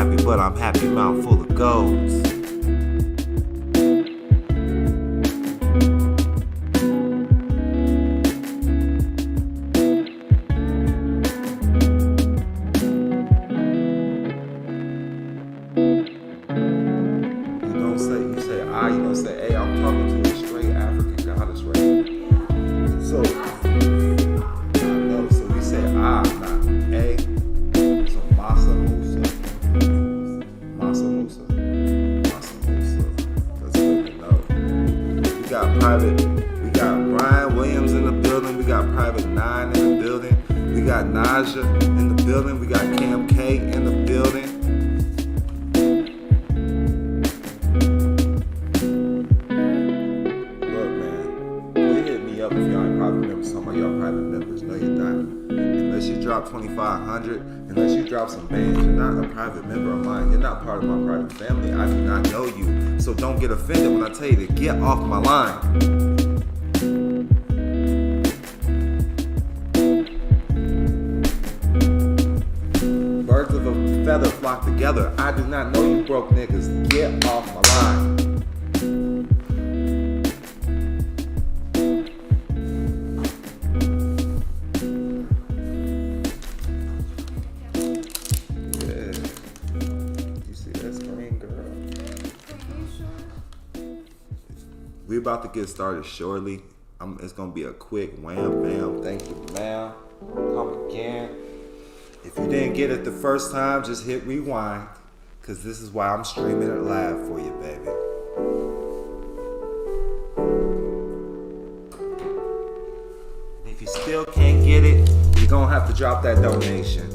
happy, but I'm happy, mouth full of goals. Unless you drop some bands, you're not a private member of mine. You're not part of my private family. I do not know you. So don't get offended when I tell you to get off my line. Birds of a feather flock together. I do not know you broke niggas. Get off my line. We about to get started shortly. It's gonna be a quick wham bam. Thank you, ma'am. Come again. If you didn't get it the first time, just hit rewind, cause this is why I'm streaming it live for you, baby. If you still can't get it, you're gonna have to drop that donation.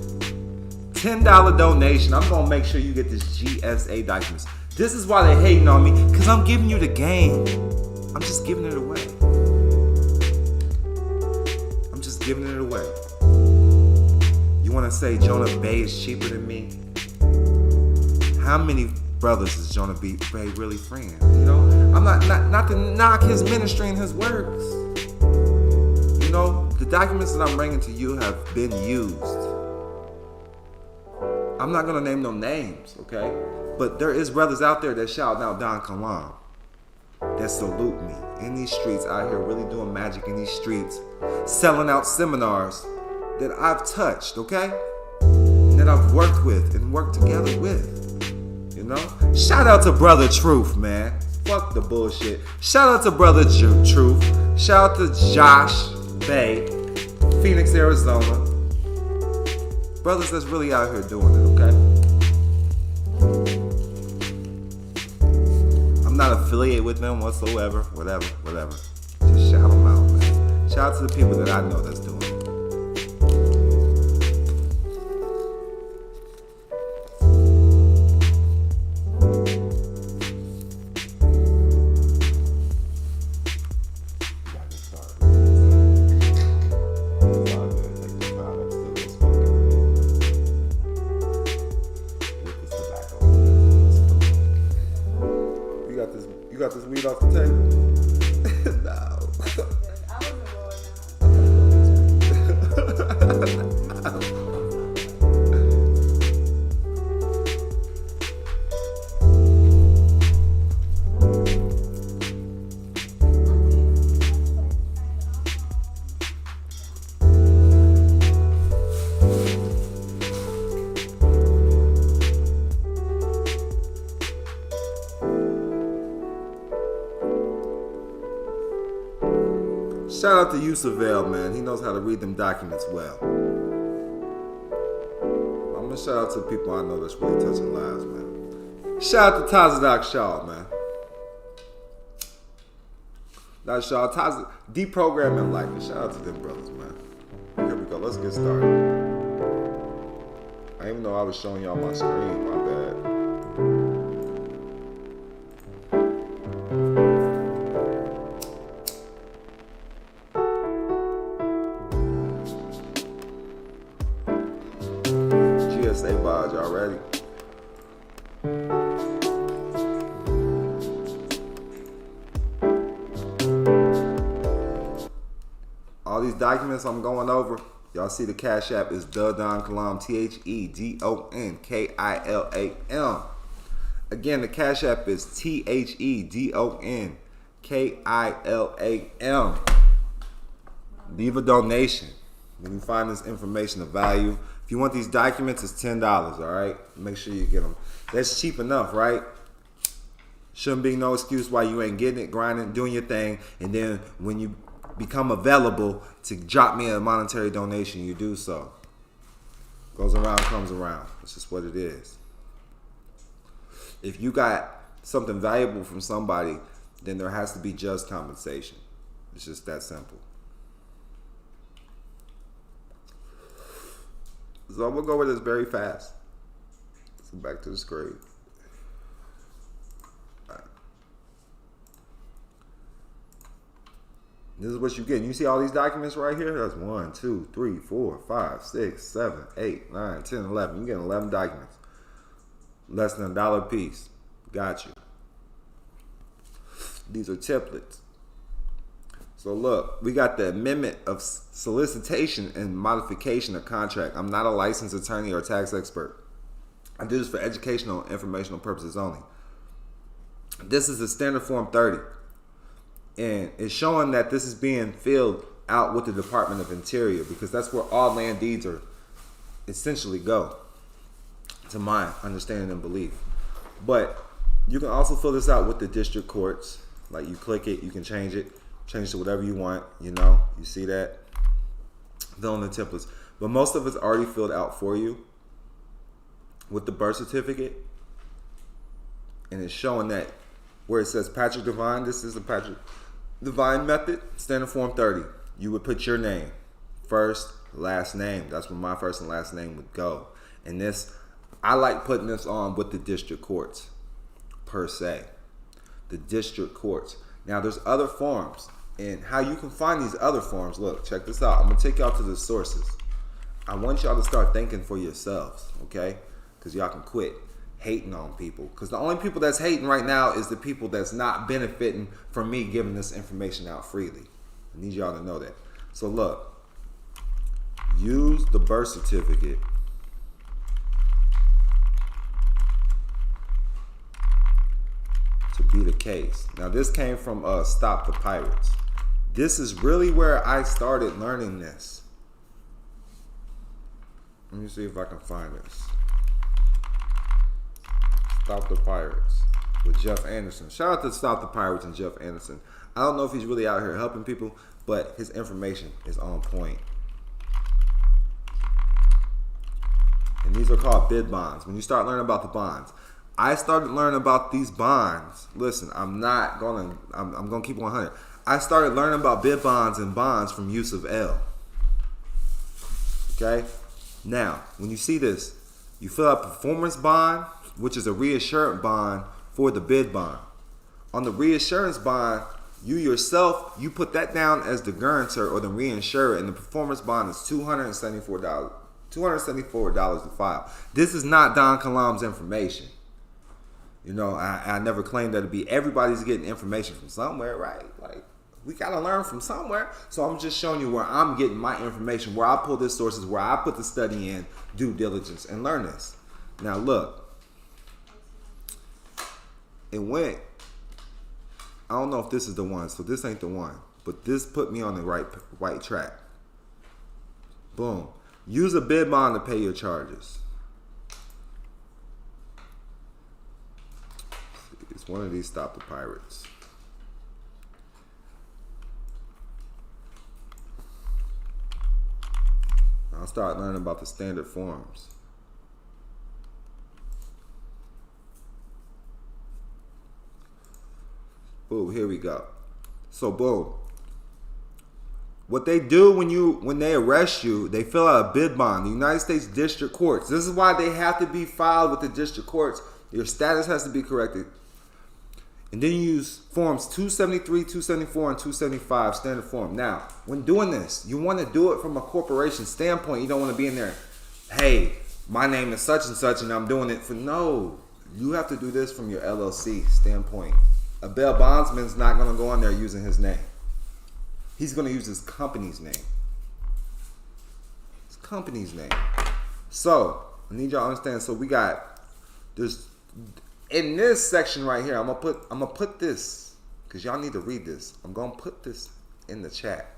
$10 donation. I'm gonna make sure you get this GSA documents. This is why they hating on me, cause I'm giving you the game. I'm just giving it away. I'm just giving it away. You want to say Jonah Bay is cheaper than me? How many brothers is Jonah Bay really freeing? You know, I'm not to knock his ministry and his works. You know, the documents that I'm bringing to you have been used. I'm not gonna name no names, okay? But there is brothers out there that shout out Don Kilam, that salute me in these streets out here, really doing magic in these streets, selling out seminars that I've touched, okay? And that I've worked with and worked together with, you know? Shout out to Brother Truth, man. Fuck the bullshit. Shout out to Brother Truth. Shout out to Josh Bay, Phoenix, Arizona. Brothers that's really out here doing it, okay? I'm not affiliated with them whatsoever, whatever. Just shout them out, man. Shout out to the people that I know that's doing it. You got this weed off the table? No. Shout out to Yusavale, man. He knows how to read them documents well. I'm gonna shout out to the people I know that's really touching lives, man. Shout out to Tazadak Shaw, man. That's Shaw. Deprogramming life. Shout out to them brothers, man. Here we go. Let's get started. I didn't even know I was showing y'all my screen. My bad. GSA vibes, y'all ready? All these documents I'm going over, Y'all see the Cash App is the Don Kilam, THEDONKILAM. Again, the Cash App is THEDONKILAM. Leave a donation when you find this information of value. If you want these documents, it's $10, all right? Make sure you get them. That's cheap enough, right? Shouldn't be no excuse why you ain't getting it, grinding, doing your thing, and then when you become available to drop me a monetary donation, you do so. Goes around, comes around. That's just what it is. If you got something valuable from somebody, then there has to be just compensation. It's just that simple. So I'm gonna go with this very fast. Let's go back to the screen. Right. This is what you get. You see all these documents right here? That's 1, 2, 3, 4, 5, 6, 7, 8, 9, 10, 11. You're getting 11 documents. Less than $1 a piece. Got you. These are templates. So look, we got the amendment of solicitation and modification of contract. I'm not a licensed attorney or tax expert. I do this for educational and informational purposes only. This is the standard form 30. And it's showing that this is being filled out with the Department of Interior because that's where all land deeds are essentially go, to my understanding and belief. But you can also fill this out with the district courts. Like you click it, you can change it to whatever you want, you know. You see that? Fill in the templates. But most of it's already filled out for you with the birth certificate. And it's showing that where it says Patrick Devine, this is the Patrick Devine method, standard form 30. You would put your name, first, last name. That's where my first and last name would go. And this, I like putting this on with the district courts, per se. The district courts. Now, there's other forms. And how you can find these other forms, look, check this out. I'm going to take y'all to the sources. I want y'all to start thinking for yourselves, okay? Because y'all can quit hating on people. Because the only people that's hating right now is the people that's not benefiting from me giving this information out freely. I need y'all to know that. So look, use the birth certificate to be the case. Now this came from Stop the Pirates. This is really where I started learning this. Let me see if I can find this. Stop the Pirates with Jeff Anderson. Shout out to Stop the Pirates and Jeff Anderson. I don't know if he's really out here helping people, but his information is on point. And these are called bid bonds. When you start learning about the bonds, I started learning about these bonds. Listen, I'm gonna keep 100. I started learning about bid bonds and bonds from use of L. Okay? Now, when you see this, you fill out performance bond, which is a reassurance bond for the bid bond. On the reassurance bond, you yourself, you put that down as the guarantor or the reinsurer, and the performance bond is $274. $274 to file. This is not Don Kilam's information. You know, I never claimed that to be. Everybody's getting information from somewhere, right? Like, we got to learn from somewhere. So I'm just showing you where I'm getting my information, where I pull the sources, where I put the study in, due diligence, and learn this. Now, look. It went, I don't know if this is the one, so this ain't the one. But this put me on the right track. Boom. Use a bid bond to pay your charges. It's one of these Stop the Pirates. I'll start learning about the standard forms. Boom, here we go. So boom. What they do when they arrest you, they fill out a bid bond. The United States District Courts. This is why they have to be filed with the district courts. Your status has to be corrected. And then you use forms 273, 274, and 275 standard form. Now, when doing this, you want to do it from a corporation standpoint. You don't want to be in there, hey, my name is such and such and I'm doing it for, no. You have to do this from your LLC standpoint. A bail bondsman's not going to go on there using his name. He's going to use his company's name. company's name. So I need y'all to understand. So we got there's in this section right here. I'm gonna put this because y'all need to read this. I'm gonna put this in the chat.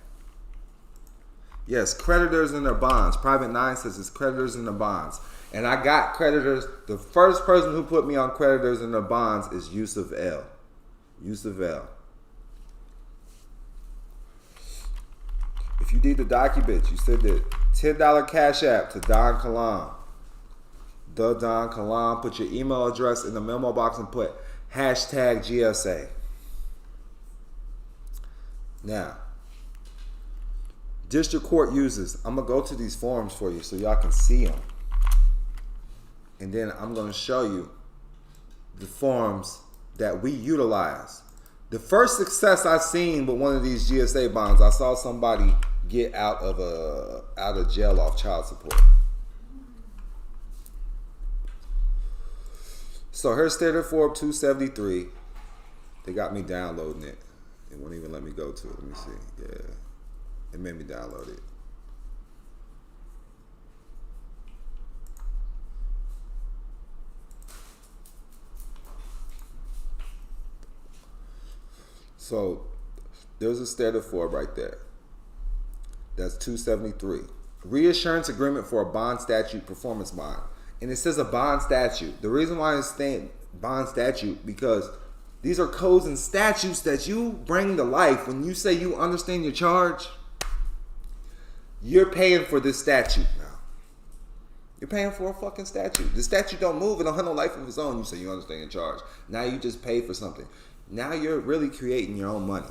Yes, creditors and their bonds. Private 9 says it's creditors and their bonds. And I got creditors. The first person who put me on creditors and their bonds is Yusuf L. Yusuf L. If you need the documents, you send it $10 Cash App to Don Kalam. The Don Kalam. Put your email address in the memo box and put hashtag GSA. Now, district court uses, I'm going to go to these forms for you so y'all can see them. And then I'm going to show you the forms that we utilize. The first success I've seen with one of these GSA bonds, I saw somebody get out of jail off child support. So here's Standard Form 273. They got me downloading it. It won't even let me go to it. Let me see. Yeah. It made me download it. So there's a standard form right there. That's 273. Reassurance agreement for a bond statute performance bond. And it says a bond statute. The reason why it's saying bond statute because these are codes and statutes that you bring to life. When you say you understand your charge, you're paying for this statute now. You're paying for a fucking statute. The statute don't move. It don't have no life of its own. You say you understand your charge. Now you just pay for something. Now you're really creating your own money.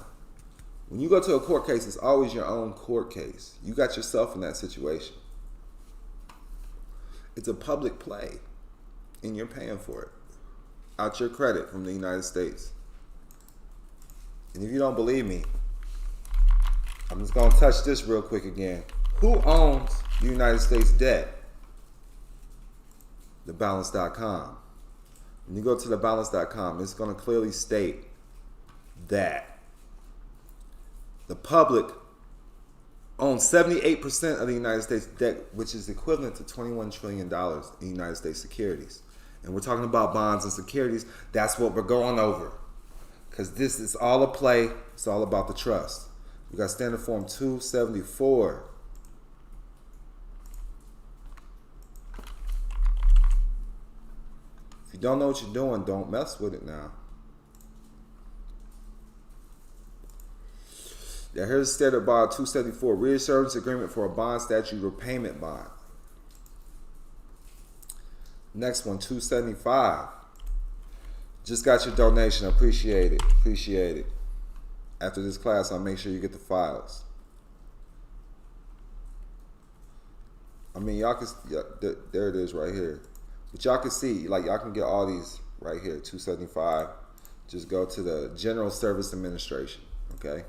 When you go to a court case, it's always your own court case. You got yourself in that situation. It's a public play, and you're paying for it out your credit from the United States. And if you don't believe me, I'm just going to touch this real quick again. Who owns the United States debt? Thebalance.com. When you go to thebalance.com, it's going to clearly state that the public owns 78% of the United States debt, which is equivalent to $21 trillion in United States securities. And we're talking about bonds and securities. That's what we're going over. Because this is all a play. It's all about the trust. We got Standard Form 274. If you don't know what you're doing, don't mess with it now. Yeah, here's Standard Bond 274. Reassurance agreement for a bond statute repayment bond. Next one, 275. Just got your donation. Appreciate it. Appreciate it. After this class, I'll make sure you get the files. I mean, y'all can, there it is right here. But y'all can see, like, y'all can get all these right here, 275. Just go to the General Service Administration, okay?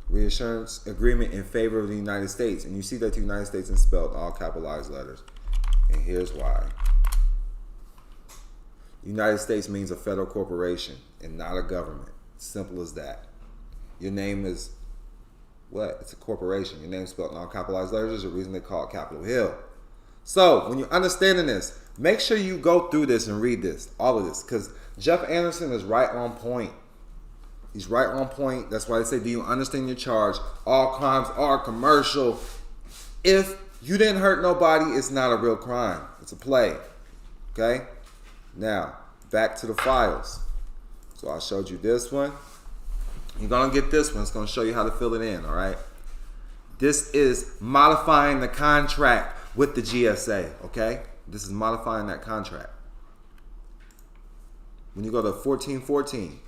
Reassurance agreement in favor of the United States. And you see that the United States is spelled all capitalized letters. And here's why. United States means a federal corporation and not a government. Simple as that. Your name is what? It's a corporation. Your name's spelled in all capitalized letters. There's a reason they call it Capitol Hill. So when you're understanding this, make sure you go through this and read this, all of this, because Jeff Anderson is right on point. He's right on point. That's why they say, do you understand your charge? All crimes are commercial. If you didn't hurt nobody, it's not a real crime. It's a play. Okay? Now, back to the files. So I showed you this one. You're going to get this one. It's going to show you how to fill it in, all right? This is modifying the contract with the GSA, okay? This is modifying that contract. When you go to 1414,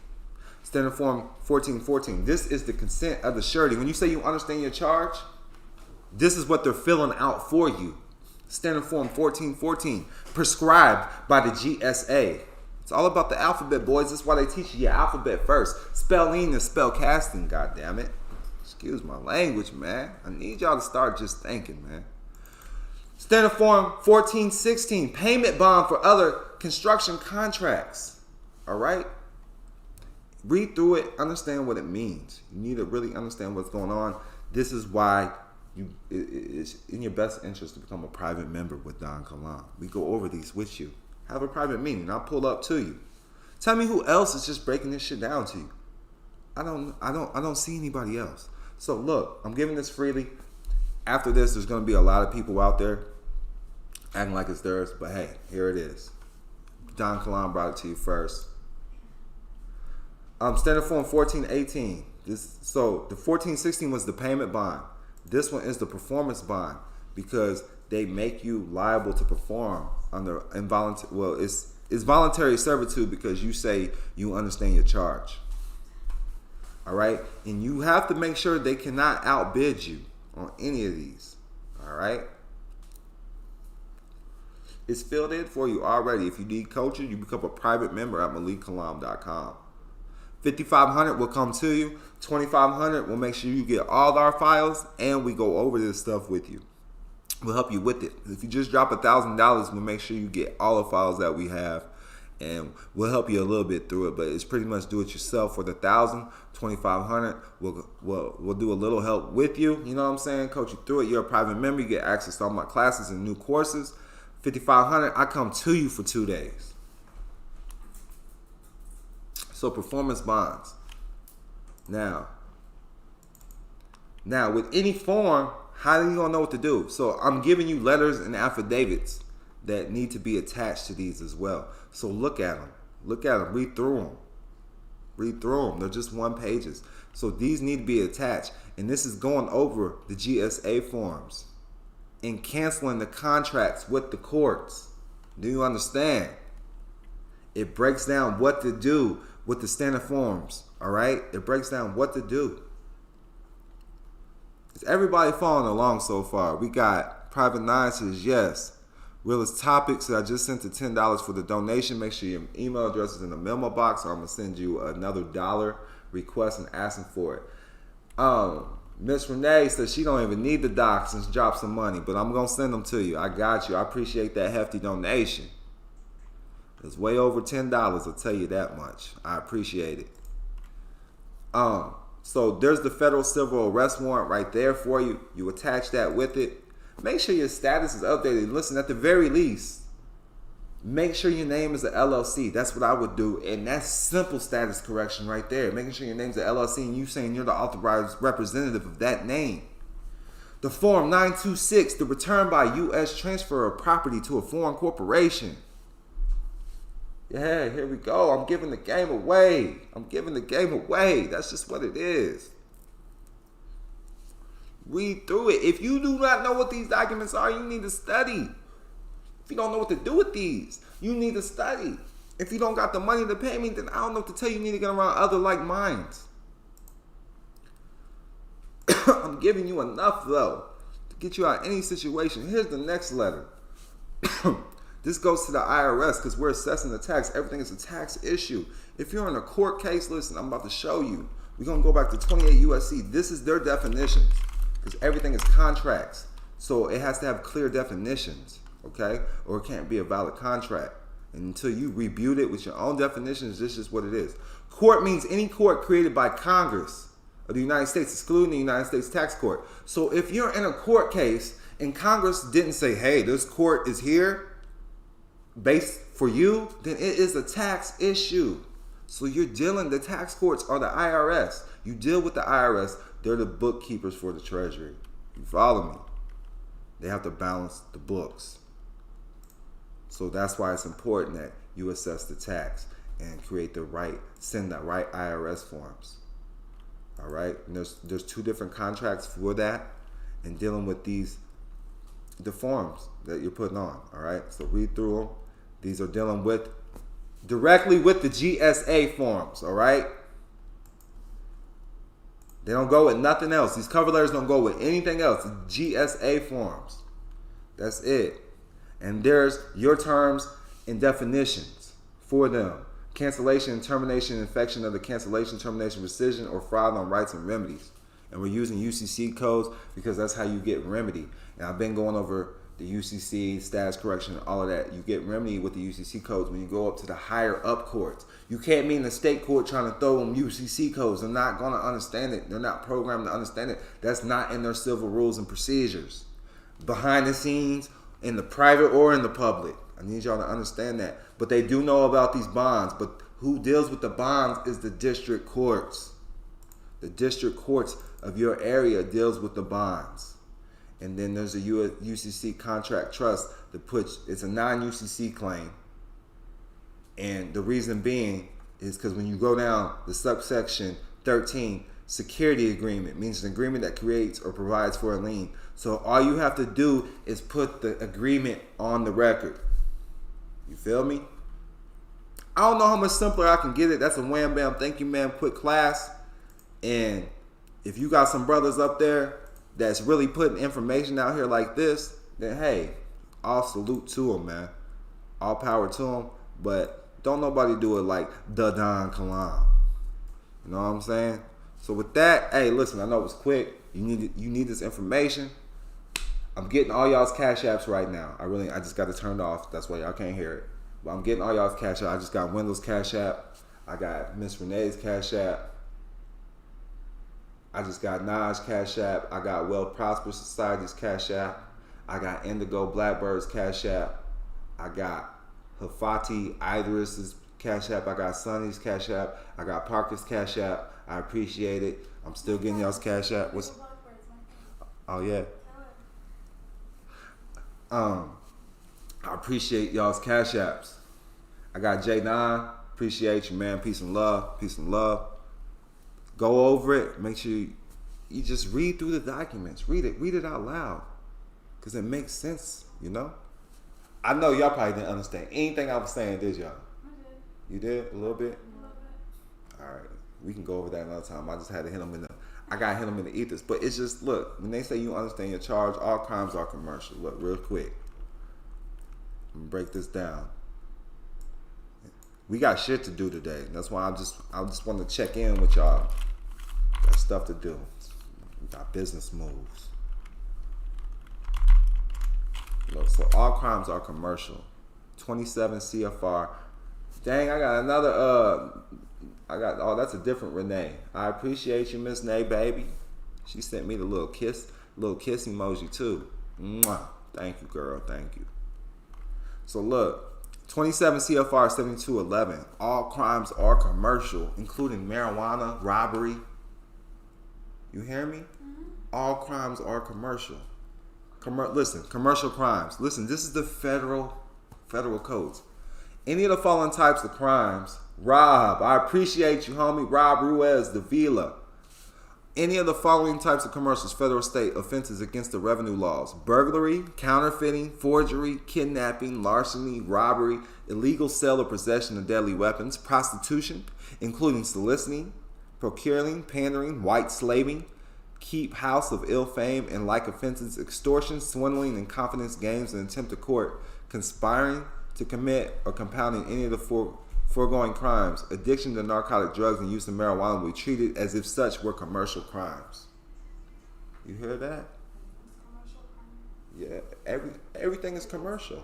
Standard Form 1414, this is the consent of the surety. When you say you understand your charge, this is what they're filling out for you. Standard Form 1414, prescribed by the GSA. It's all about the alphabet, boys. That's why they teach you your alphabet first. Spelling and spell casting, goddammit. Excuse my language, man. I need y'all to start just thinking, man. Standard Form 1416, payment bond for other construction contracts. All right? Read through it, understand what it means. You need to really understand what's going on. This is why it's in your best interest to become a private member with Don Kalam. We go over these with you. Have a private meeting. I'll pull up to you. Tell me who else is just breaking this shit down to you. I don't see anybody else. So look, I'm giving this freely. After this, there's gonna be a lot of people out there acting like it's theirs, but hey, here it is. Don Kalam brought it to you first. Standard Form 1418. So the 1416 was the payment bond. This one is the performance bond because they make you liable to perform under involuntary. Well, it's voluntary servitude because you say you understand your charge. All right, and you have to make sure they cannot outbid you on any of these. All right. It's filled in for you already. If you need coaching, you become a private member at MalikKalam.com. $5,500 will come to you. $2,500 will make sure you get all our files, and we go over this stuff with you. We'll help you with it. If you just drop $1,000, we'll make sure you get all the files that we have, and we'll help you a little bit through it. But it's pretty much do it yourself for the $1,000. $2,500. We'll do a little help with you. You know what I'm saying? Coach you through it. You're a private member. You get access to all my classes and new courses. $5,500. I come to you for 2 days. So performance bonds. Now with any form, how are you gonna know what to do? So I'm giving you letters and affidavits that need to be attached to these as well. So look at them. Read through them. They're just one pages. So these need to be attached. And this is going over the GSA forms and canceling the contracts with the courts. Do you understand? It breaks down what to do with the standard forms. All right? It breaks down what to do. Is everybody following along so far? We got Private Nine says yes. Realist Topics, I just sent the $10 for the donation. Make sure your email address is in the memo box, or I'm going to send you another $1 request and asking for it. Miss Renee says she don't even need the docs and drop some money, but I'm going to send them to you. I got you. I appreciate that hefty donation. It's way over $10, I'll tell you that much. I appreciate it. So there's the federal civil arrest warrant right there for you. You attach that with it. Make sure your status is updated. Listen, at the very least, make sure your name is an LLC. That's what I would do. And that's simple status correction right there. Making sure your name's an LLC and you saying you're the authorized representative of that name. The Form 926, the return by U.S. transfer of property to a foreign corporation. Yeah, here we go. I'm giving the game away. That's just what it is. Read through it. If you do not know what these documents are, you need to study. If you don't know what to do with these, you need to study. If you don't got the money to pay me, then I don't know what to tell you. You need to get around other like minds. I'm giving you enough, though, to get you out of any situation. Here's the next letter. This goes to the IRS because we're assessing the tax. Everything is a tax issue. If you're in a court case, listen, I'm about to show you. We're going to go back to 28 U.S.C. This is their definitions because everything is contracts. So it has to have clear definitions, okay? Or it can't be a valid contract. And until you rebut it with your own definitions, this is what it is. Court means any court created by Congress of the United States, excluding the United States Tax Court. So if you're in a court case and Congress didn't say, hey, this court is here, based for you, then it is a tax issue. So the tax courts are the IRS. You deal with the IRS. They're the bookkeepers for the Treasury. You follow me? They have to balance the books. So that's why it's important that you assess the tax and send the right IRS forms. All right? And there's two different contracts for that and dealing with the forms that you're putting on. All right? So read through them. These are dealing directly with the GSA forms, all right? They don't go with nothing else. These cover letters don't go with anything else. The GSA forms. That's it. And there's your terms and definitions for them. Cancellation and termination, infection of the cancellation, termination, rescission, or fraud on rights and remedies. And we're using UCC codes because that's how you get remedy. And I've been going over the UCC, status correction, all of that. You get remedy with the UCC codes when you go up to the higher up courts. You can't be in the state court trying to throw them UCC codes. They're not going to understand it. They're not programmed to understand it. That's not in their civil rules and procedures. Behind the scenes, in the private or in the public. I need y'all to understand that. But they do know about these bonds. But who deals with the bonds is the district courts. The district courts of your area deals with the bonds. And then there's a UCC contract trust that it's a non-UCC claim. And the reason being is because when you go down the subsection 13, security agreement means an agreement that creates or provides for a lien. So all you have to do is put the agreement on the record. You feel me? I don't know how much simpler I can get it. That's a wham bam thank you man quick class. And if you got some brothers up there that's really putting information out here like this, then hey, all salute to them, man. All power to them. But don't nobody do it like the Don Kalam. You know what I'm saying? So with that, hey, listen, I know it was quick. You need this information. I'm getting all y'all's cash apps right now. I just got it turned off. That's why y'all can't hear it. But I'm getting all y'all's cash app. I just got Wendell's cash app. I got Miss Renee's cash app. I just got Naj's cash app. I got Wealth Prosper Society's cash app. I got Indigo Blackbird's cash app. I got Hafati Idris's cash app. I got Sonny's cash app. I got Parker's cash app. I appreciate it. I'm still getting y'all's cash app. Oh yeah. I appreciate y'all's cash apps. I got J9. Appreciate you, man. Peace and love. Peace and love. Go over it. Make sure you just read through the documents. Read it out loud. Because it makes sense, you know? I know y'all probably didn't understand anything I was saying, did y'all? I did. You did? A little bit? A little bit. All right. We can go over that another time. I just had to hit them in the ethers. But it's just, look, when they say you understand your charge, all crimes are commercial. Look, real quick. I'm going to break this down. We got shit to do today. That's why I just want to check in with y'all. Got stuff to do. We got business moves. Look, so all crimes are commercial. 27 CFR. Dang, I got another, that's a different Renee. I appreciate you, Miss Nay, baby. She sent me the little kiss emoji too. Mwah. Thank you, girl. Thank you. So look, 27 CFR 7211. All crimes are commercial, including marijuana, robbery. You hear me? Mm-hmm. All crimes are commercial. Listen, commercial crimes. Listen, this is the federal codes. Any of the following types of crimes, Rob, I appreciate you, homie. Rob Ruiz, Davila. Any of the following types of commercials, federal state offenses against the revenue laws: burglary, counterfeiting, forgery, kidnapping, larceny, robbery, illegal sale or possession of deadly weapons, prostitution, including soliciting, procuring, pandering, white slaving, keep house of ill fame and like offenses, extortion, swindling, and confidence games and attempt to court, conspiring to commit or compounding any of the foregoing crimes. Addiction to narcotic drugs and use of marijuana will be treated as if such were commercial crimes. You hear that? Yeah, everything is commercial.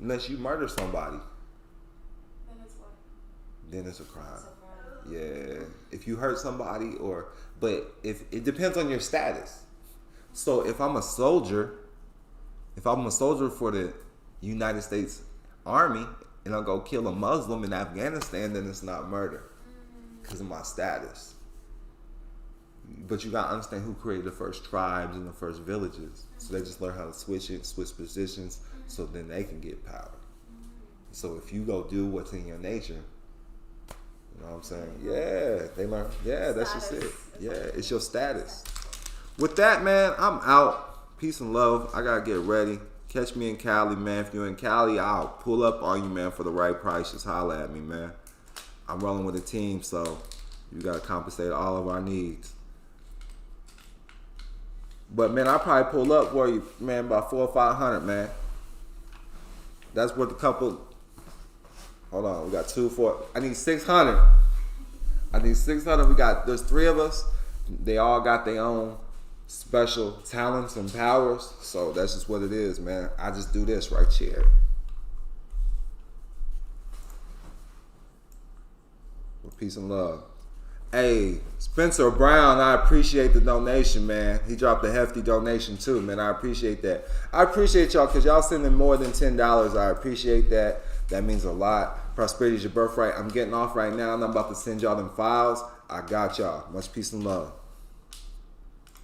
Unless you murder somebody. Then it's what? Then it's a crime. Yeah. If you hurt somebody but if it depends on your status. So if I'm a soldier for the United States Army and I'll go kill a Muslim in Afghanistan, then it's not murder because of my status. But you gotta understand who created the first tribes and the first villages. So they just learn how to switch positions so then they can get power. So if you go do what's in your nature, you know what I'm saying? Yeah, they learn. Yeah, that's just it. Yeah, it's your status. With that, man, I'm out. Peace and love. I gotta get ready. Catch me in Cali, man. If you're in Cali, I'll pull up on you, man, for the right price. Just holler at me, man. I'm rolling with a team, so you gotta compensate all of our needs. But man, I'll probably pull up for you, man, about 400 or 500, man. That's worth a couple. Hold on, we got 2, 4. I need 600. There's 3 of us. They all got their own special talents and powers. So that's just what it is, man. I just do this right here. With peace and love. Hey, Spencer Brown, I appreciate the donation, man. He dropped a hefty donation too, man. I appreciate that. I appreciate y'all because y'all sending more than $10. I appreciate that. That means a lot. Prosperity is your birthright. I'm getting off right now and I'm about to send y'all them files. I got y'all. Much peace and love.